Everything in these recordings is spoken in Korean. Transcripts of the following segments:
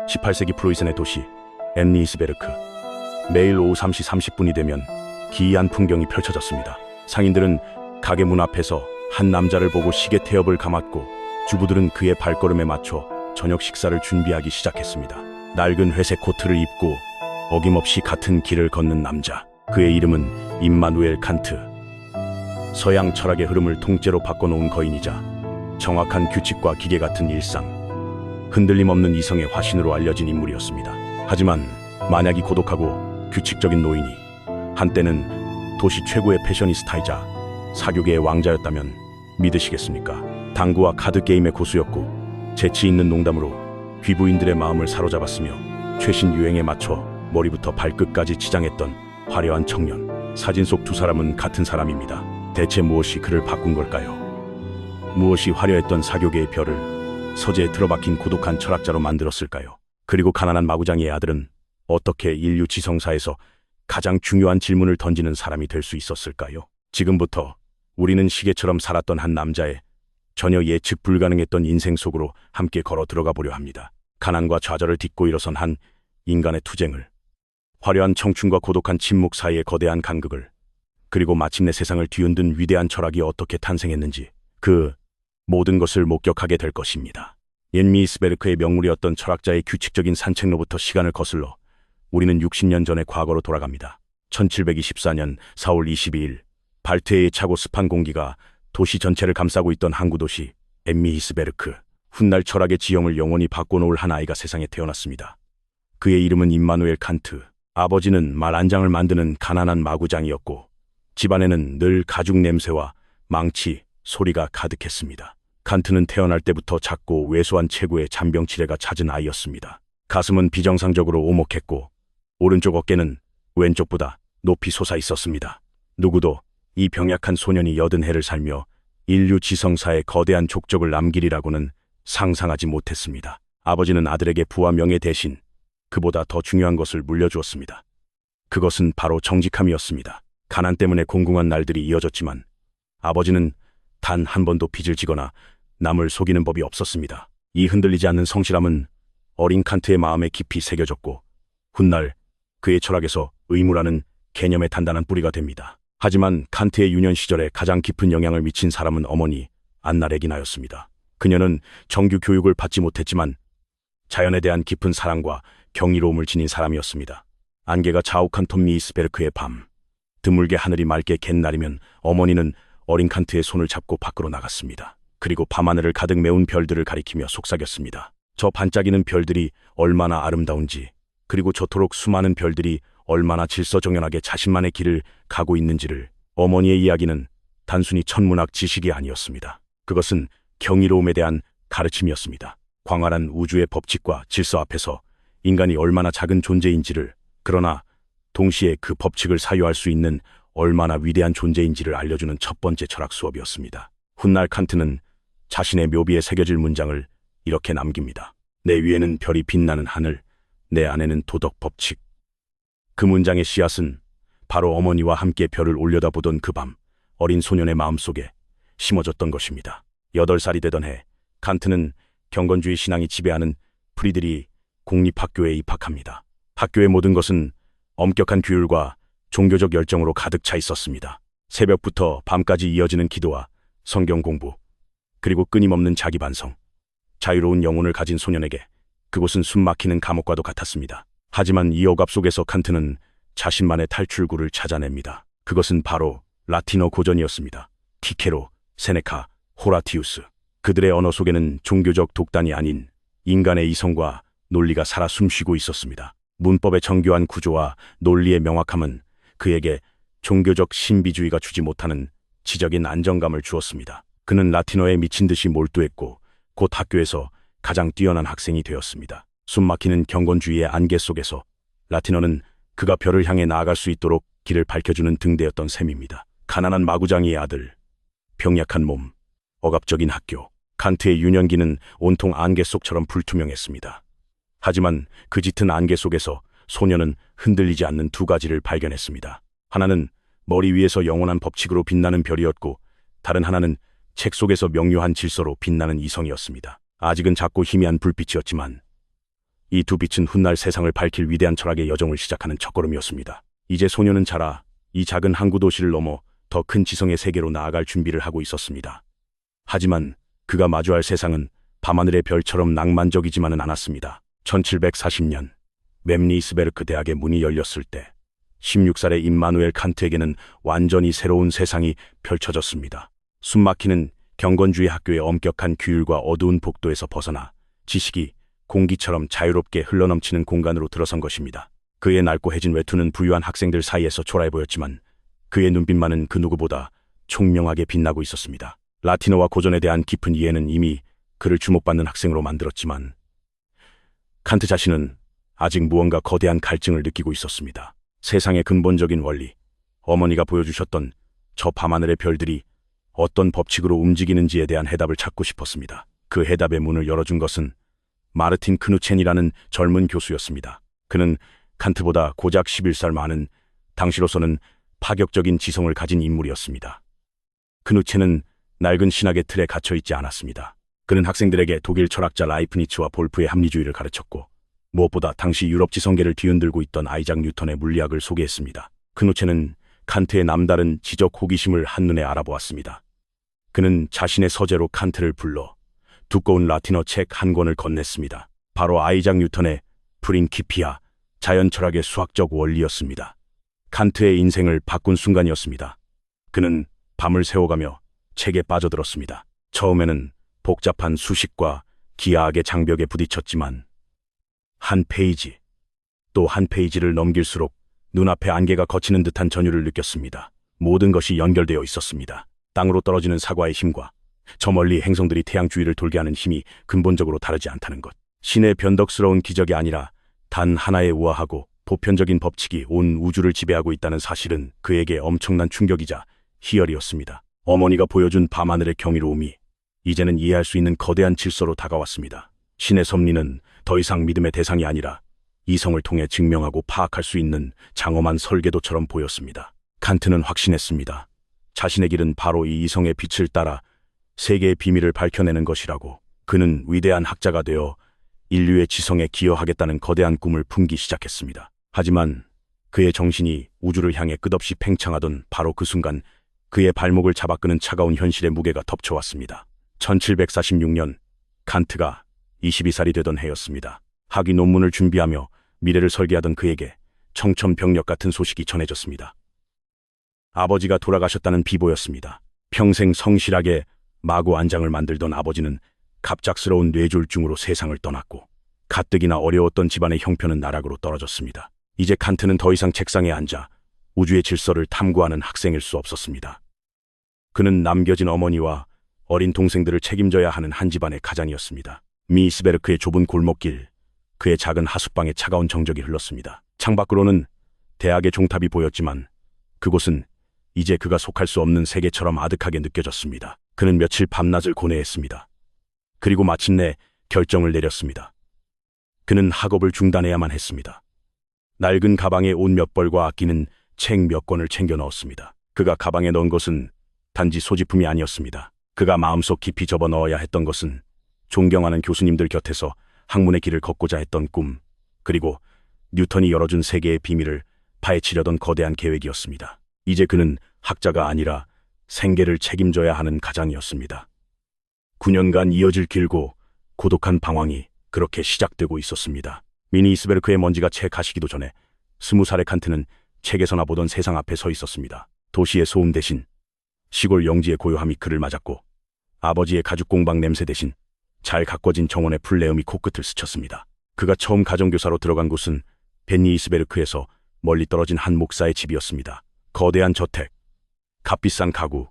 18세기 프로이센의 도시 엠니히스베르크. 매일 오후 3시 30분이 되면 기이한 풍경이 펼쳐졌습니다. 상인들은 가게 문 앞에서 한 남자를 보고 시계 태엽을 감았고, 주부들은 그의 발걸음에 맞춰 저녁 식사를 준비하기 시작했습니다. 낡은 회색 코트를 입고 어김없이 같은 길을 걷는 남자. 그의 이름은 임마누엘 칸트. 서양 철학의 흐름을 통째로 바꿔놓은 거인이자 정확한 규칙과 기계 같은 일상, 흔들림 없는 이성의 화신으로 알려진 인물이었습니다. 하지만 만약이 고독하고 규칙적인 노인이 한때는 도시 최고의 패셔니스타이자 사교계의 왕자였다면 믿으시겠습니까? 당구와 카드게임의 고수였고, 재치 있는 농담으로 귀부인들의 마음을 사로잡았으며 최신 유행에 맞춰 머리부터 발끝까지 치장했던 화려한 청년. 사진 속 두 사람은 같은 사람입니다. 대체 무엇이 그를 바꾼 걸까요? 무엇이 화려했던 사교계의 별을 서재에 틀어박힌 고독한 철학자로 만들었을까요? 그리고 가난한 마구장이의 아들은 어떻게 인류 지성사에서 가장 중요한 질문을 던지는 사람이 될 수 있었을까요? 지금부터 우리는 시계처럼 살았던 한 남자의 전혀 예측 불가능했던 인생 속으로 함께 걸어 들어가 보려 합니다. 가난과 좌절을 딛고 일어선 한 인간의 투쟁을, 화려한 청춘과 고독한 침묵 사이의 거대한 간극을, 그리고 마침내 세상을 뒤흔든 위대한 철학이 어떻게 탄생했는지, 그 모든 것을 목격하게 될 것입니다. 옌미히스베르크의 명물이었던 철학자의 규칙적인 산책로부터 시간을 거슬러 우리는 60년 전의 과거로 돌아갑니다. 1724년 4월 22일, 발트해에 차고 습한 공기가 도시 전체를 감싸고 있던 항구 도시 엠미히스베르크. 훗날 철학의 지형을 영원히 바꿔놓을 한 아이가 세상에 태어났습니다. 그의 이름은 임마누엘 칸트. 아버지는 말 안장을 만드는 가난한 마구장이었고, 집안에는 늘 가죽 냄새와 망치, 소리가 가득했습니다. 칸트는 태어날 때부터 작고 왜소한 체구의 잔병치레가 잦은 아이였습니다. 가슴은 비정상적으로 오목했고, 오른쪽 어깨는 왼쪽보다 높이 솟아 있었습니다. 누구도 이 병약한 소년이 80해를 살며 인류 지성사에 거대한 족적을 남기리라고는 상상하지 못했습니다. 아버지는 아들에게 부와 명예 대신 그보다 더 중요한 것을 물려주었습니다. 그것은 바로 정직함이었습니다. 가난 때문에 공공한 날들이 이어졌지만 아버지는 단 한 번도 빚을 지거나 남을 속이는 법이 없었습니다. 이 흔들리지 않는 성실함은 어린 칸트의 마음에 깊이 새겨졌고, 훗날 그의 철학에서 의무라는 개념의 단단한 뿌리가 됩니다. 하지만 칸트의 유년 시절에 가장 깊은 영향을 미친 사람은 어머니 안나 레기나였습니다. 그녀는 정규 교육을 받지 못했지만 자연에 대한 깊은 사랑과 경이로움을 지닌 사람이었습니다. 안개가 자욱한 톰미히스베르크의 밤, 드물게 하늘이 맑게 갠 날이면 어머니는 어린 칸트의 손을 잡고 밖으로 나갔습니다. 그리고 밤하늘을 가득 메운 별들을 가리키며 속삭였습니다. 저 반짝이는 별들이 얼마나 아름다운지, 그리고 저토록 수많은 별들이 얼마나 질서정연하게 자신만의 길을 가고 있는지를. 어머니의 이야기는 단순히 천문학 지식이 아니었습니다. 그것은 경이로움에 대한 가르침이었습니다. 광활한 우주의 법칙과 질서 앞에서 인간이 얼마나 작은 존재인지를, 그러나 동시에 그 법칙을 사유할 수 있는 얼마나 위대한 존재인지를 알려주는 첫 번째 철학 수업이었습니다. 훗날 칸트는 자신의 묘비에 새겨질 문장을 이렇게 남깁니다. 내 위에는 별이 빛나는 하늘, 내 안에는 도덕 법칙. 그 문장의 씨앗은 바로 어머니와 함께 별을 올려다보던 그 밤, 어린 소년의 마음속에 심어졌던 것입니다. 8살이 되던 해, 칸트는 경건주의 신앙이 지배하는 프리드리 공립학교에 입학합니다. 학교의 모든 것은 엄격한 규율과 종교적 열정으로 가득 차 있었습니다. 새벽부터 밤까지 이어지는 기도와 성경 공부, 그리고 끊임없는 자기 반성. 자유로운 영혼을 가진 소년에게 그곳은 숨막히는 감옥과도 같았습니다. 하지만 이 억압 속에서 칸트는 자신만의 탈출구를 찾아냅니다. 그것은 바로 라틴어 고전이었습니다. 키케로, 세네카, 호라티우스. 그들의 언어 속에는 종교적 독단이 아닌 인간의 이성과 논리가 살아 숨쉬고 있었습니다. 문법의 정교한 구조와 논리의 명확함은 그에게 종교적 신비주의가 주지 못하는 지적인 안정감을 주었습니다. 그는 라틴어에 미친 듯이 몰두했고 곧 학교에서 가장 뛰어난 학생이 되었습니다. 숨막히는 경건주의의 안개 속에서 라틴어는 그가 별을 향해 나아갈 수 있도록 길을 밝혀주는 등대였던 셈입니다. 가난한 마구장이의 아들, 병약한 몸, 억압적인 학교. 칸트의 유년기는 온통 안개 속처럼 불투명했습니다. 하지만 그 짙은 안개 속에서 소녀는 흔들리지 않는 두 가지를 발견했습니다. 하나는 머리 위에서 영원한 법칙으로 빛나는 별이었고, 다른 하나는 책 속에서 명료한 질서로 빛나는 이성이었습니다. 아직은 작고 희미한 불빛이었지만 이 두 빛은 훗날 세상을 밝힐 위대한 철학의 여정을 시작하는 첫걸음이었습니다. 이제 소녀는 자라 이 작은 항구 도시를 넘어 더 큰 지성의 세계로 나아갈 준비를 하고 있었습니다. 하지만 그가 마주할 세상은 밤하늘의 별처럼 낭만적이지만은 않았습니다. 1740년 맵니스베르크 대학의 문이 열렸을 때 16살의 임마누엘 칸트에게는 완전히 새로운 세상이 펼쳐졌습니다. 숨막히는 경건주의 학교의 엄격한 규율과 어두운 복도에서 벗어나 지식이 공기처럼 자유롭게 흘러넘치는 공간으로 들어선 것입니다. 그의 날고해진 외투는 부유한 학생들 사이에서 초라해 보였지만 그의 눈빛만은 그 누구보다 총명하게 빛나고 있었습니다. 라틴어와 고전에 대한 깊은 이해는 이미 그를 주목받는 학생으로 만들었지만 칸트 자신은 아직 무언가 거대한 갈증을 느끼고 있었습니다. 세상의 근본적인 원리, 어머니가 보여주셨던 저 밤하늘의 별들이 어떤 법칙으로 움직이는지에 대한 해답을 찾고 싶었습니다. 그 해답의 문을 열어준 것은 마르틴 크누첸이라는 젊은 교수였습니다. 그는 칸트보다 고작 11살 많은 당시로서는 파격적인 지성을 가진 인물이었습니다. 크누첸은 낡은 신학의 틀에 갇혀있지 않았습니다. 그는 학생들에게 독일 철학자 라이프니츠와 볼프의 합리주의를 가르쳤고 무엇보다 당시 유럽 지성계를 뒤흔들고 있던 아이작 뉴턴의 물리학을 소개했습니다. 크누첸은 칸트의 남다른 지적 호기심을 한눈에 알아보았습니다. 그는 자신의 서재로 칸트를 불러 두꺼운 라틴어 책 한 권을 건넸습니다. 바로 아이작 뉴턴의 프린키피아, 자연철학의 수학적 원리였습니다. 칸트의 인생을 바꾼 순간이었습니다. 그는 밤을 새워가며 책에 빠져들었습니다. 처음에는 복잡한 수식과 기하학의 장벽에 부딪혔지만 한 페이지, 또 한 페이지를 넘길수록 눈앞에 안개가 걷히는 듯한 전율을 느꼈습니다. 모든 것이 연결되어 있었습니다. 땅으로 떨어지는 사과의 힘과 저 멀리 행성들이 태양 주위를 돌게 하는 힘이 근본적으로 다르지 않다는 것. 신의 변덕스러운 기적이 아니라 단 하나의 우아하고 보편적인 법칙이 온 우주를 지배하고 있다는 사실은 그에게 엄청난 충격이자 희열이었습니다. 어머니가 보여준 밤하늘의 경이로움이 이제는 이해할 수 있는 거대한 질서로 다가왔습니다. 신의 섭리는 더 이상 믿음의 대상이 아니라 이성을 통해 증명하고 파악할 수 있는 장엄한 설계도처럼 보였습니다. 칸트는 확신했습니다. 자신의 길은 바로 이 이성의 빛을 따라 세계의 비밀을 밝혀내는 것이라고. 그는 위대한 학자가 되어 인류의 지성에 기여하겠다는 거대한 꿈을 품기 시작했습니다. 하지만 그의 정신이 우주를 향해 끝없이 팽창하던 바로 그 순간 그의 발목을 잡아끄는 차가운 현실의 무게가 덮쳐왔습니다. 1746년 칸트가 22살이 되던 해였습니다. 학위 논문을 준비하며 미래를 설계하던 그에게 청천벽력 같은 소식이 전해졌습니다. 아버지가 돌아가셨다는 비보였습니다. 평생 성실하게 마구 안장을 만들던 아버지는 갑작스러운 뇌졸중으로 세상을 떠났고 가뜩이나 어려웠던 집안의 형편은 나락으로 떨어졌습니다. 이제 칸트는 더 이상 책상에 앉아 우주의 질서를 탐구하는 학생일 수 없었습니다. 그는 남겨진 어머니와 어린 동생들을 책임져야 하는 한 집안의 가장이었습니다. 미스베르크의 좁은 골목길, 그의 작은 하숙방에 차가운 정적이 흘렀습니다. 창밖으로는 대학의 종탑이 보였지만 그곳은 이제 그가 속할 수 없는 세계처럼 아득하게 느껴졌습니다. 그는 며칠 밤낮을 고뇌했습니다. 그리고 마침내 결정을 내렸습니다. 그는 학업을 중단해야만 했습니다. 낡은 가방에 옷 몇 벌과 아끼는 책 몇 권을 챙겨 넣었습니다. 그가 가방에 넣은 것은 단지 소지품이 아니었습니다. 그가 마음속 깊이 접어넣어야 했던 것은 존경하는 교수님들 곁에서 학문의 길을 걷고자 했던 꿈, 그리고 뉴턴이 열어준 세계의 비밀을 파헤치려던 거대한 계획이었습니다. 이제 그는 학자가 아니라 생계를 책임져야 하는 가장이었습니다. 9년간 이어질 길고 고독한 방황이 그렇게 시작되고 있었습니다. 미니스베르크의 먼지가 채 가시기도 전에 20살의 칸트는 책에서나 보던 세상 앞에 서 있었습니다. 도시의 소음 대신 시골 영지의 고요함이 그를 맞았고 아버지의 가죽 공방 냄새 대신 잘 가꿔진 정원의 풀내음이 코끝을 스쳤습니다. 그가 처음 가정교사로 들어간 곳은 벤니이스베르크에서 멀리 떨어진 한 목사의 집이었습니다. 거대한 저택, 값비싼 가구,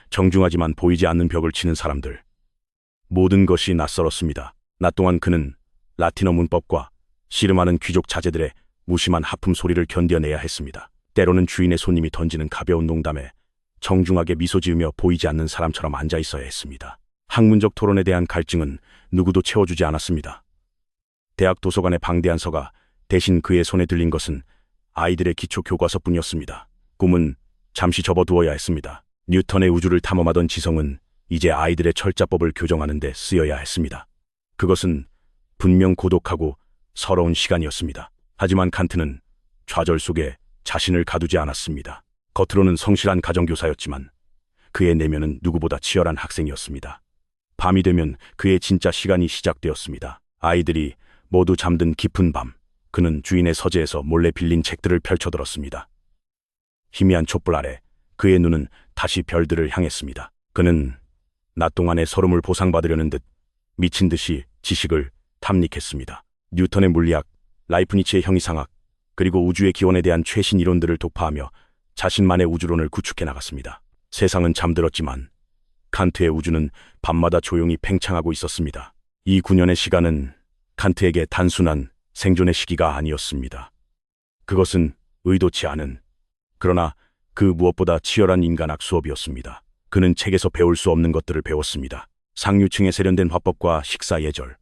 정중하지만 보이지 않는 벽을 치는 사람들. 모든 것이 낯설었습니다. 낮 동안 그는 라틴어 문법과 씨름하는 귀족 자제들의 무심한 하품 소리를 견뎌내야 했습니다. 때로는 주인의 손님이 던지는 가벼운 농담에 정중하게 미소 지으며 보이지 않는 사람처럼 앉아 있어야 했습니다. 학문적 토론에 대한 갈증은 누구도 채워주지 않았습니다. 대학 도서관의 방대한 서가 대신 그의 손에 들린 것은 아이들의 기초 교과서뿐이었습니다. 꿈은 잠시 접어두어야 했습니다. 뉴턴의 우주를 탐험하던 지성은 이제 아이들의 철자법을 교정하는 데 쓰여야 했습니다. 그것은 분명 고독하고 서러운 시간이었습니다. 하지만 칸트는 좌절 속에 자신을 가두지 않았습니다. 겉으로는 성실한 가정교사였지만 그의 내면은 누구보다 치열한 학생이었습니다. 밤이 되면 그의 진짜 시간이 시작되었습니다. 아이들이 모두 잠든 깊은 밤, 그는 주인의 서재에서 몰래 빌린 책들을 펼쳐들었습니다. 희미한 촛불 아래 그의 눈은 다시 별들을 향했습니다. 그는 낮 동안의 서름을 보상받으려는 듯 미친 듯이 지식을 탐닉했습니다. 뉴턴의 물리학, 라이프니츠의 형이상학, 그리고 우주의 기원에 대한 최신 이론들을 독파하며 자신만의 우주론을 구축해 나갔습니다. 세상은 잠들었지만 칸트의 우주는 밤마다 조용히 팽창하고 있었습니다. 이 9년의 시간은 칸트에게 단순한 생존의 시기가 아니었습니다. 그것은 의도치 않은, 그러나 그 무엇보다 치열한 인간학 수업이었습니다. 그는 책에서 배울 수 없는 것들을 배웠습니다. 상류층의 세련된 화법과 식사 예절,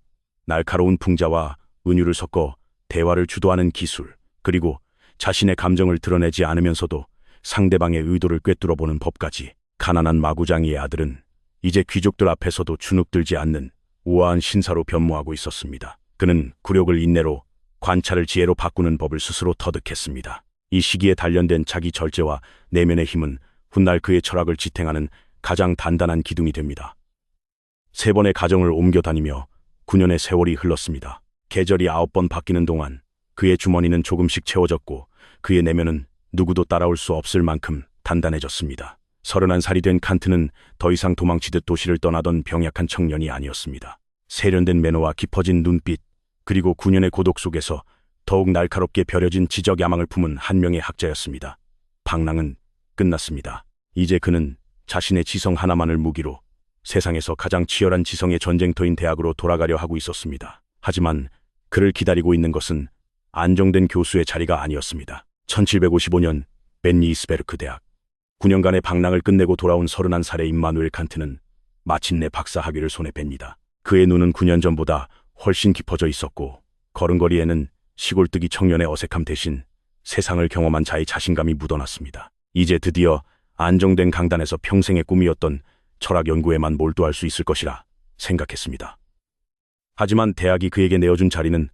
날카로운 풍자와 은유를 섞어 대화를 주도하는 기술, 그리고 자신의 감정을 드러내지 않으면서도 상대방의 의도를 꿰뚫어보는 법까지. 가난한 마구장이의 아들은 이제 귀족들 앞에서도 주눅들지 않는 우아한 신사로 변모하고 있었습니다. 그는 굴욕을 인내로, 관찰을 지혜로 바꾸는 법을 스스로 터득했습니다. 이 시기에 단련된 자기 절제와 내면의 힘은 훗날 그의 철학을 지탱하는 가장 단단한 기둥이 됩니다. 3번의 가정을 옮겨 다니며 9년의 세월이 흘렀습니다. 계절이 9번 바뀌는 동안 그의 주머니는 조금씩 채워졌고 그의 내면은 누구도 따라올 수 없을 만큼 단단해졌습니다. 31살이 된 칸트는 더 이상 도망치듯 도시를 떠나던 병약한 청년이 아니었습니다. 세련된 매너와 깊어진 눈빛, 그리고 9년의 고독 속에서 더욱 날카롭게 벼려진 지적 야망을 품은 한 명의 학자였습니다. 방랑은 끝났습니다. 이제 그는 자신의 지성 하나만을 무기로 세상에서 가장 치열한 지성의 전쟁터인 대학으로 돌아가려 하고 있었습니다. 하지만 그를 기다리고 있는 것은 안정된 교수의 자리가 아니었습니다. 1755년 벤니이스베르크 대학. 9년간의 방랑을 끝내고 돌아온 31살의 임마누엘 칸트는 마침내 박사 학위를 손에 뺍니다. 그의 눈은 9년 전보다 훨씬 깊어져 있었고 걸음걸이에는 시골뜨기 청년의 어색함 대신 세상을 경험한 자의 자신감이 묻어났습니다. 이제 드디어 안정된 강단에서 평생의 꿈이었던 철학 연구에만 몰두할 수 있을 것이라 생각했습니다. 하지만 대학이 그에게 내어준 자리는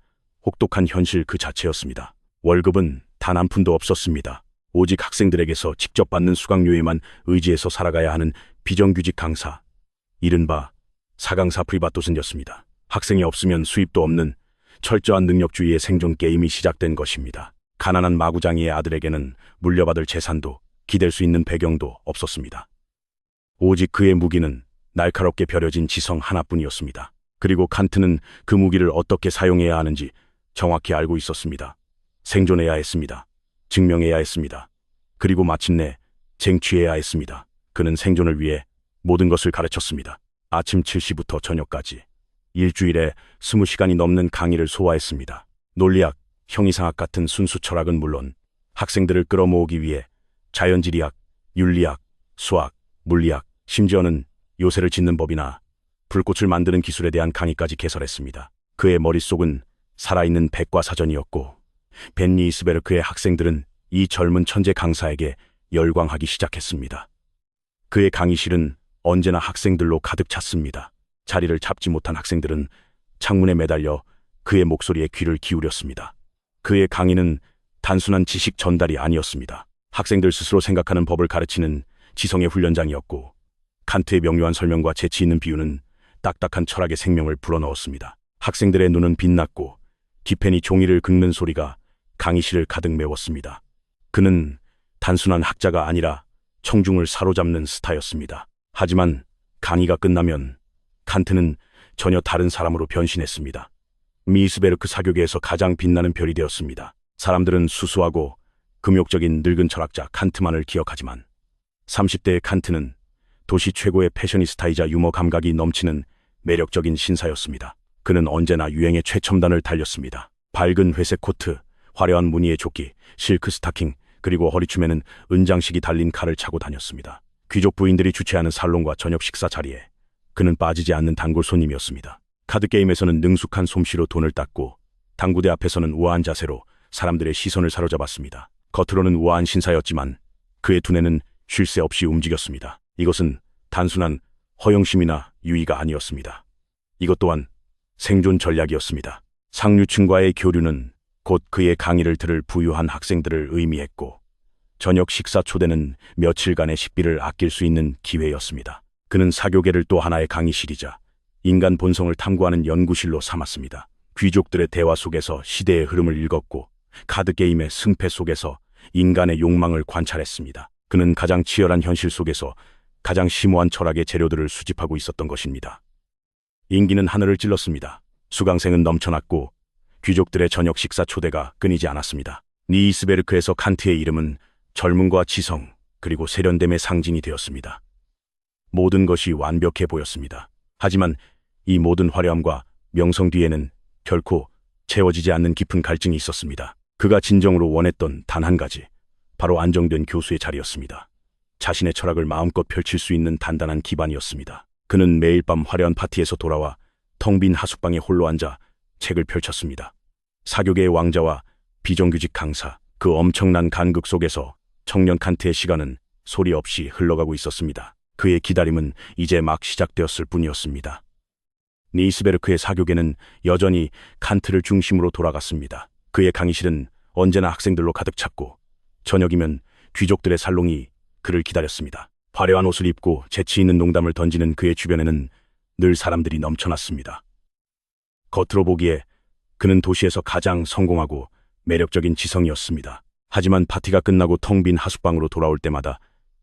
혹독한 현실 그 자체였습니다. 월급은 단 한 푼도 없었습니다. 오직 학생들에게서 직접 받는 수강료에만 의지해서 살아가야 하는 비정규직 강사, 이른바 사강사 프리바토슨이었습니다. 학생이 없으면 수입도 없는 철저한 능력주의의 생존 게임이 시작된 것입니다. 가난한 마구장이의 아들에게는 물려받을 재산도 기댈 수 있는 배경도 없었습니다. 오직 그의 무기는 날카롭게 벼려진 지성 하나뿐이었습니다. 그리고 칸트는 그 무기를 어떻게 사용해야 하는지 정확히 알고 있었습니다. 생존해야 했습니다. 증명해야 했습니다. 그리고 마침내 쟁취해야 했습니다. 그는 생존을 위해 모든 것을 가르쳤습니다. 아침 7시부터 저녁까지 일주일에 20시간이 넘는 강의를 소화했습니다. 논리학, 형이상학 같은 순수 철학은 물론 학생들을 끌어모으기 위해 자연지리학, 윤리학, 수학, 물리학, 심지어는 요새를 짓는 법이나 불꽃을 만드는 기술에 대한 강의까지 개설했습니다. 그의 머릿속은 살아있는 백과사전이었고 벤니이스베르크의 학생들은 이 젊은 천재 강사에게 열광하기 시작했습니다. 그의 강의실은 언제나 학생들로 가득 찼습니다. 자리를 잡지 못한 학생들은 창문에 매달려 그의 목소리에 귀를 기울였습니다. 그의 강의는 단순한 지식 전달이 아니었습니다. 학생들 스스로 생각하는 법을 가르치는 지성의 훈련장이었고 칸트의 명료한 설명과 재치 있는 비유는 딱딱한 철학의 생명을 불어넣었습니다. 학생들의 눈은 빛났고 뒷펜이 종이를 긁는 소리가 강의실을 가득 메웠습니다. 그는 단순한 학자가 아니라 청중을 사로잡는 스타였습니다. 하지만 강의가 끝나면 칸트는 전혀 다른 사람으로 변신했습니다. 미스베르크 사교계에서 가장 빛나는 별이 되었습니다. 사람들은 수수하고 금욕적인 늙은 철학자 칸트만을 기억하지만 30대의 칸트는 도시 최고의 패셔니스타이자 유머 감각이 넘치는 매력적인 신사였습니다. 그는 언제나 유행의 최첨단을 달렸습니다. 밝은 회색 코트, 화려한 무늬의 조끼, 실크 스타킹, 그리고 허리춤에는 은장식이 달린 칼을 차고 다녔습니다. 귀족 부인들이 주최하는 살롱과 저녁 식사 자리에 그는 빠지지 않는 단골 손님이었습니다. 카드게임에서는 능숙한 솜씨로 돈을 땄고 당구대 앞에서는 우아한 자세로 사람들의 시선을 사로잡았습니다. 겉으로는 우아한 신사였지만 그의 두뇌는 쉴 새 없이 움직였습니다. 이것은 단순한 허영심이나 유의가 아니었습니다. 이것 또한 생존 전략이었습니다. 상류층과의 교류는 곧 그의 강의를 들을 부유한 학생들을 의미했고, 저녁 식사 초대는 며칠간의 식비를 아낄 수 있는 기회였습니다. 그는 사교계를 또 하나의 강의실이자 인간 본성을 탐구하는 연구실로 삼았습니다. 귀족들의 대화 속에서 시대의 흐름을 읽었고, 카드게임의 승패 속에서 인간의 욕망을 관찰했습니다. 그는 가장 치열한 현실 속에서 가장 심오한 철학의 재료들을 수집하고 있었던 것입니다. 인기는 하늘을 찔렀습니다. 수강생은 넘쳐났고, 귀족들의 저녁 식사 초대가 끊이지 않았습니다. 니이스베르크에서 칸트의 이름은 젊음과 지성, 그리고 세련됨의 상징이 되었습니다. 모든 것이 완벽해 보였습니다. 하지만 이 모든 화려함과 명성 뒤에는 결코 채워지지 않는 깊은 갈증이 있었습니다. 그가 진정으로 원했던 단 한 가지, 바로 안정된 교수의 자리였습니다. 자신의 철학을 마음껏 펼칠 수 있는 단단한 기반이었습니다. 그는 매일 밤 화려한 파티에서 돌아와 텅 빈 하숙방에 홀로 앉아 책을 펼쳤습니다. 사교계의 왕자와 비정규직 강사, 그 엄청난 간극 속에서 청년 칸트의 시간은 소리 없이 흘러가고 있었습니다. 그의 기다림은 이제 막 시작되었을 뿐이었습니다. 니이스베르크의 사교계는 여전히 칸트를 중심으로 돌아갔습니다. 그의 강의실은 언제나 학생들로 가득 찼고, 저녁이면 귀족들의 살롱이 그를 기다렸습니다. 화려한 옷을 입고 재치 있는 농담을 던지는 그의 주변에는 늘 사람들이 넘쳐났습니다. 겉으로 보기에 그는 도시에서 가장 성공하고 매력적인 지성이었습니다. 하지만 파티가 끝나고 텅 빈 하숙방으로 돌아올 때마다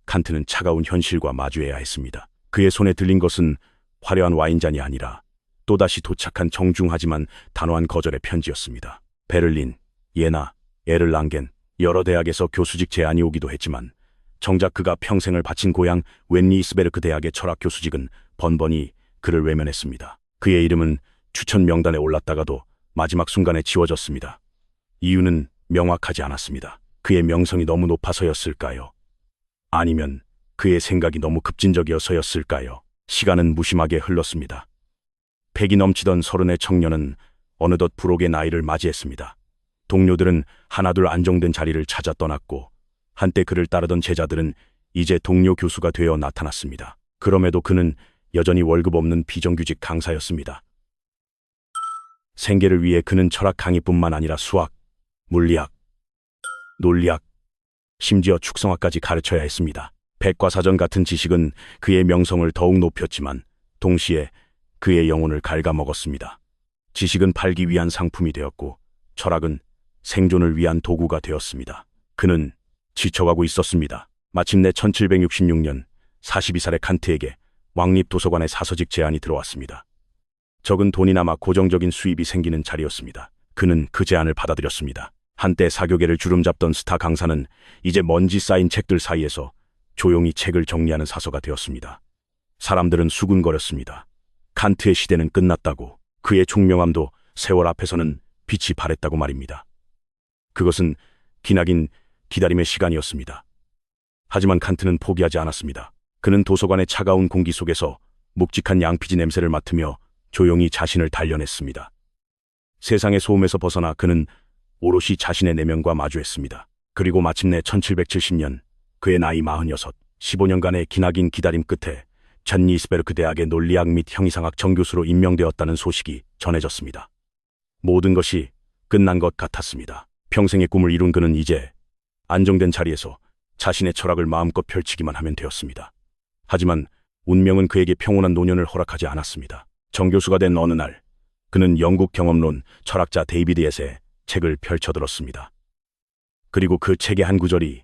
칸트는 차가운 현실과 마주해야 했습니다. 그의 손에 들린 것은 화려한 와인잔이 아니라 또다시 도착한 정중하지만 단호한 거절의 편지였습니다. 베를린, 예나, 에를랑겐, 여러 대학에서 교수직 제안이 오기도 했지만 정작 그가 평생을 바친 고향 웬니스베르크 대학의 철학 교수직은 번번이 그를 외면했습니다. 그의 이름은 추천 명단에 올랐다가도 마지막 순간에 지워졌습니다. 이유는 명확하지 않았습니다. 그의 명성이 너무 높아서였을까요? 아니면 그의 생각이 너무 급진적이어서였을까요? 시간은 무심하게 흘렀습니다. 패기 넘치던 30의 청년은 어느덧 불혹의 나이를 맞이했습니다. 동료들은 하나둘 안정된 자리를 찾아 떠났고, 한때 그를 따르던 제자들은 이제 동료 교수가 되어 나타났습니다. 그럼에도 그는 여전히 월급 없는 비정규직 강사였습니다. 생계를 위해 그는 철학 강의뿐만 아니라 수학, 물리학, 논리학, 심지어 축성학까지 가르쳐야 했습니다. 백과사전 같은 지식은 그의 명성을 더욱 높였지만 동시에 그의 영혼을 갉아먹었습니다. 지식은 팔기 위한 상품이 되었고 철학은 생존을 위한 도구가 되었습니다. 그는 지쳐가고 있었습니다. 마침내 1766년 42살의 칸트에게 왕립도서관의 사서직 제안이 들어왔습니다. 적은 돈이 남아 고정적인 수입이 생기는 자리였습니다. 그는 그 제안을 받아들였습니다. 한때 사교계를 주름잡던 스타 강사는 이제 먼지 쌓인 책들 사이에서 조용히 책을 정리하는 사서가 되었습니다. 사람들은 수군거렸습니다. 칸트의 시대는 끝났다고, 그의 총명함도 세월 앞에서는 빛이 발했다고 말입니다. 그것은 기나긴 기다림의 시간이었습니다. 하지만 칸트는 포기하지 않았습니다. 그는 도서관의 차가운 공기 속에서 묵직한 양피지 냄새를 맡으며 조용히 자신을 단련했습니다. 세상의 소음에서 벗어나 그는 오롯이 자신의 내면과 마주했습니다. 그리고 마침내 1770년 그의 나이 46, 15년간의 기나긴 기다림 끝에 잔니스베르크 대학의 논리학 및 형이상학 정교수로 임명되었다는 소식이 전해졌습니다. 모든 것이 끝난 것 같았습니다. 평생의 꿈을 이룬 그는 이제 안정된 자리에서 자신의 철학을 마음껏 펼치기만 하면 되었습니다. 하지만 운명은 그에게 평온한 노년을 허락하지 않았습니다. 정교수가 된 어느 날, 그는 영국 경험론 철학자 데이비드 옜의 책을 펼쳐들었습니다. 그리고 그 책의 한 구절이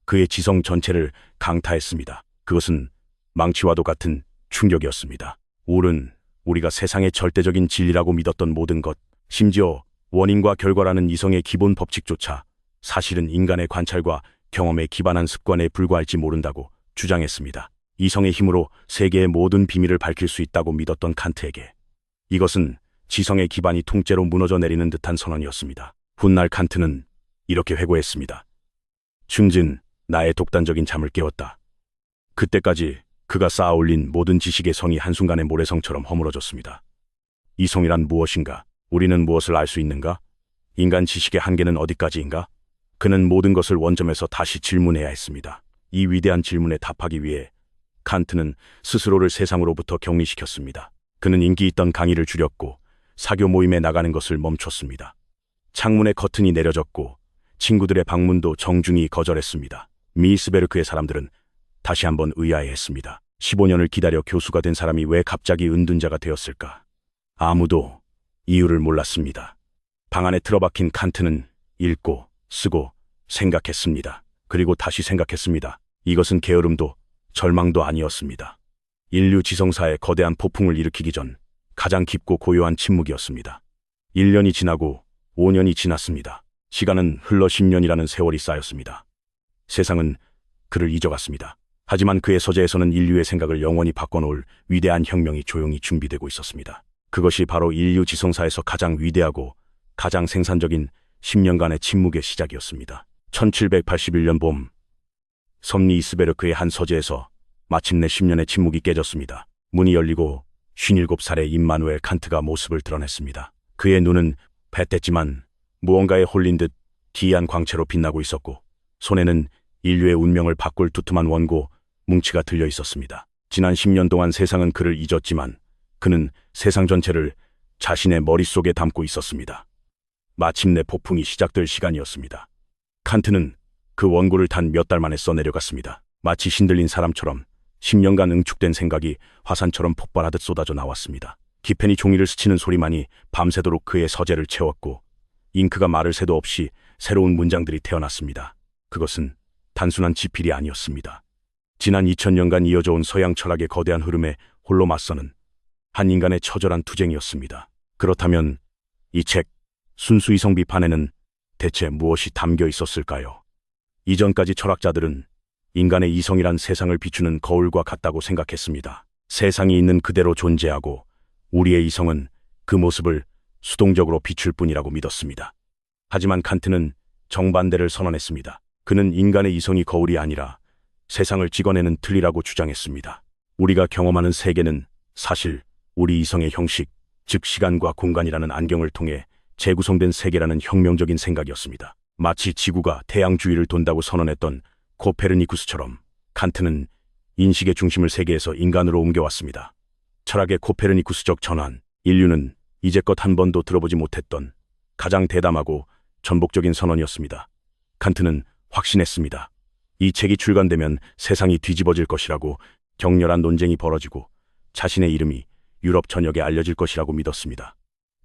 그의 지성 전체를 강타했습니다. 그것은 망치와도 같은 충격이었습니다. 옳은, 우리가 세상의 절대적인 진리라고 믿었던 모든 것, 심지어 원인과 결과라는 이성의 기본 법칙조차 사실은 인간의 관찰과 경험에 기반한 습관에 불과할지 모른다고 주장했습니다. 이성의 힘으로 세계의 모든 비밀을 밝힐 수 있다고 믿었던 칸트에게 이것은 지성의 기반이 통째로 무너져 내리는 듯한 선언이었습니다. 훗날 칸트는 이렇게 회고했습니다. 충진, 나의 독단적인 잠을 깨웠다. 그때까지 그가 쌓아올린 모든 지식의 성이 한순간에 모래성처럼 허물어졌습니다. 이 성이란 무엇인가? 우리는 무엇을 알 수 있는가? 인간 지식의 한계는 어디까지인가? 그는 모든 것을 원점에서 다시 질문해야 했습니다. 이 위대한 질문에 답하기 위해 칸트는 스스로를 세상으로부터 격리시켰습니다. 그는 인기 있던 강의를 줄였고 사교 모임에 나가는 것을 멈췄습니다. 창문에 커튼이 내려졌고 친구들의 방문도 정중히 거절했습니다. 미스베르크의 사람들은 다시 한번 의아해했습니다. 15년을 기다려 교수가 된 사람이 왜 갑자기 은둔자가 되었을까? 아무도 이유를 몰랐습니다. 방 안에 틀어박힌 칸트는 읽고 쓰고 생각했습니다. 그리고 다시 생각했습니다. 이것은 게으름도 절망도 아니었습니다. 인류 지성사에 거대한 폭풍을 일으키기 전 가장 깊고 고요한 침묵이었습니다. 1년이 지나고 5년이 지났습니다. 시간은 흘러 10년이라는 세월이 쌓였습니다. 세상은 그를 잊어갔습니다. 하지만 그의 서재에서는 인류의 생각을 영원히 바꿔놓을 위대한 혁명이 조용히 준비되고 있었습니다. 그것이 바로 인류 지성사에서 가장 위대하고 가장 생산적인 10년간의 침묵의 시작이었습니다. 1781년 봄, 섬 니스베르크의 한 서재에서 마침내 10년의 침묵이 깨졌습니다. 문이 열리고 57살의 임마누엘 칸트가 모습을 드러냈습니다. 그의 눈은 팻댔지만 무언가에 홀린 듯 기이한 광채로 빛나고 있었고 손에는 인류의 운명을 바꿀 두툼한 원고 뭉치가 들려 있었습니다. 지난 10년 동안 세상은 그를 잊었지만 그는 세상 전체를 자신의 머릿속에 담고 있었습니다. 마침내 폭풍이 시작될 시간이었습니다. 칸트는 그 원고를 단 몇 달 만에 써내려갔습니다. 마치 신들린 사람처럼 10년간 응축된 생각이 화산처럼 폭발하듯 쏟아져 나왔습니다. 기펜이 종이를 스치는 소리만이 밤새도록 그의 서재를 채웠고 잉크가 말을 새도 없이 새로운 문장들이 태어났습니다. 그것은 단순한 지필이 아니었습니다. 지난 2000년간 이어져 온 서양 철학의 거대한 흐름에 홀로 맞서는 한 인간의 처절한 투쟁이었습니다. 그렇다면 이 책 순수이성 비판에는 대체 무엇이 담겨 있었을까요? 이전까지 철학자들은 인간의 이성이란 세상을 비추는 거울과 같다고 생각했습니다. 세상이 있는 그대로 존재하고 우리의 이성은 그 모습을 수동적으로 비출 뿐이라고 믿었습니다. 하지만 칸트는 정반대를 선언했습니다. 그는 인간의 이성이 거울이 아니라 세상을 찍어내는 틀이라고 주장했습니다. 우리가 경험하는 세계는 사실 우리 이성의 형식, 즉 시간과 공간이라는 안경을 통해 재구성된 세계라는 혁명적인 생각이었습니다. 마치 지구가 태양 주위를 돈다고 선언했던 코페르니쿠스처럼 칸트는 인식의 중심을 세계에서 인간으로 옮겨왔습니다. 철학의 코페르니쿠스적 전환, 인류는 이제껏 한 번도 들어보지 못했던 가장 대담하고 전복적인 선언이었습니다. 칸트는 확신했습니다. 이 책이 출간되면 세상이 뒤집어질 것이라고, 격렬한 논쟁이 벌어지고 자신의 이름이 유럽 전역에 알려질 것이라고 믿었습니다.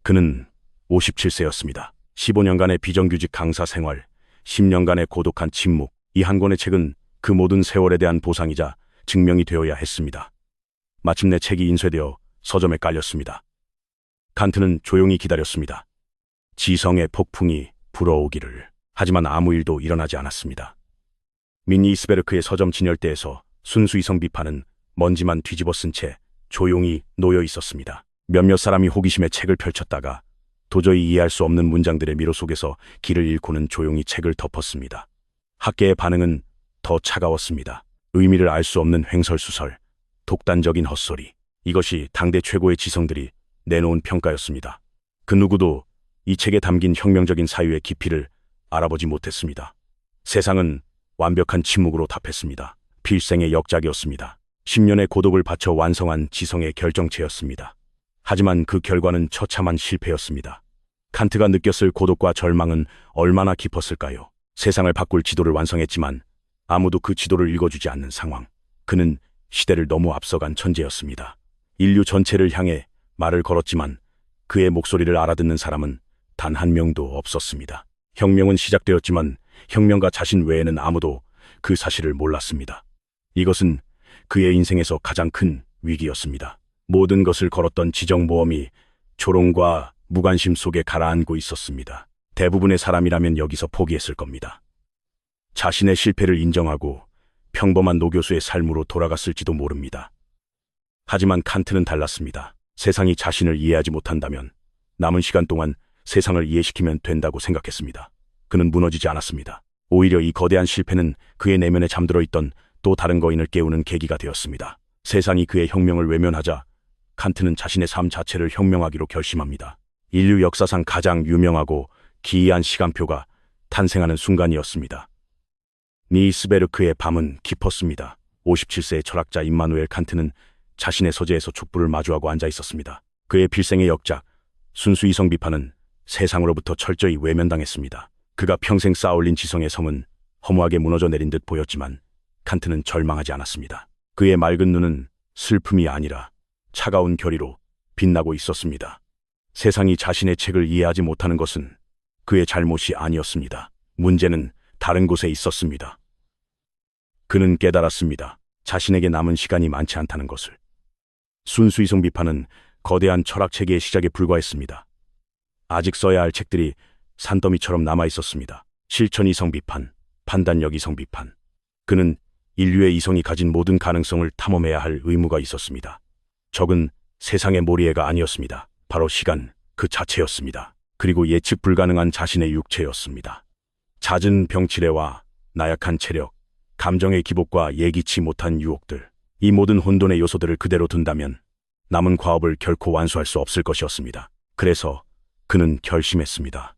그는 57세였습니다. 15년간의 비정규직 강사 생활, 10년간의 고독한 침묵, 이 한 권의 책은 그 모든 세월에 대한 보상이자 증명이 되어야 했습니다. 마침내 책이 인쇄되어 서점에 깔렸습니다. 칸트는 조용히 기다렸습니다. 지성의 폭풍이 불어오기를. 하지만 아무 일도 일어나지 않았습니다. 미니스베르크의 서점 진열대에서 순수이성 비판은 먼지만 뒤집어 쓴 채 조용히 놓여 있었습니다. 몇몇 사람이 호기심에 책을 펼쳤다가 도저히 이해할 수 없는 문장들의 미로 속에서 길을 잃고는 조용히 책을 덮었습니다. 학계의 반응은 더 차가웠습니다. 의미를 알 수 없는 횡설수설, 독단적인 헛소리. 이것이 당대 최고의 지성들이 내놓은 평가였습니다. 그 누구도 이 책에 담긴 혁명적인 사유의 깊이를 알아보지 못했습니다. 세상은 완벽한 침묵으로 답했습니다. 필생의 역작이었습니다. 10년의 고독을 바쳐 완성한 지성의 결정체였습니다. 하지만 그 결과는 처참한 실패였습니다. 칸트가 느꼈을 고독과 절망은 얼마나 깊었을까요? 세상을 바꿀 지도를 완성했지만 아무도 그 지도를 읽어주지 않는 상황. 그는 시대를 너무 앞서간 천재였습니다. 인류 전체를 향해 말을 걸었지만 그의 목소리를 알아듣는 사람은 단 한 명도 없었습니다. 혁명은 시작되었지만 혁명가 자신 외에는 아무도 그 사실을 몰랐습니다. 이것은 그의 인생에서 가장 큰 위기였습니다. 모든 것을 걸었던 지정모험이 조롱과 무관심 속에 가라앉고 있었습니다. 대부분의 사람이라면 여기서 포기했을 겁니다. 자신의 실패를 인정하고 평범한 노교수의 삶으로 돌아갔을지도 모릅니다. 하지만 칸트는 달랐습니다. 세상이 자신을 이해하지 못한다면 남은 시간 동안 세상을 이해시키면 된다고 생각했습니다. 그는 무너지지 않았습니다. 오히려 이 거대한 실패는 그의 내면에 잠들어 있던 또 다른 거인을 깨우는 계기가 되었습니다. 세상이 그의 혁명을 외면하자 칸트는 자신의 삶 자체를 혁명하기로 결심합니다. 인류 역사상 가장 유명하고 기이한 시간표가 탄생하는 순간이었습니다. 니스베르크의 밤은 깊었습니다. 57세의 철학자 임마누엘 칸트는 자신의 서재에서 촛불을 마주하고 앉아 있었습니다. 그의 필생의 역작, 순수 이성 비판은 세상으로부터 철저히 외면당했습니다. 그가 평생 쌓아올린 지성의 성은 허무하게 무너져 내린 듯 보였지만 칸트는 절망하지 않았습니다. 그의 맑은 눈은 슬픔이 아니라 차가운 결의로 빛나고 있었습니다. 세상이 자신의 책을 이해하지 못하는 것은 그의 잘못이 아니었습니다. 문제는 다른 곳에 있었습니다. 그는 깨달았습니다. 자신에게 남은 시간이 많지 않다는 것을. 순수 이성 비판은 거대한 철학 체계의 시작에 불과했습니다. 아직 써야 할 책들이 산더미처럼 남아 있었습니다. 실천 이성 비판, 판단력 이성 비판. 그는 인류의 이성이 가진 모든 가능성을 탐험해야 할 의무가 있었습니다. 적은 세상의 모리에가 아니었습니다. 바로 시간 그 자체였습니다. 그리고 예측 불가능한 자신의 육체였습니다. 잦은 병치레와 나약한 체력, 감정의 기복과 예기치 못한 유혹들, 이 모든 혼돈의 요소들을 그대로 둔다면 남은 과업을 결코 완수할 수 없을 것이었습니다. 그래서 그는 결심했습니다.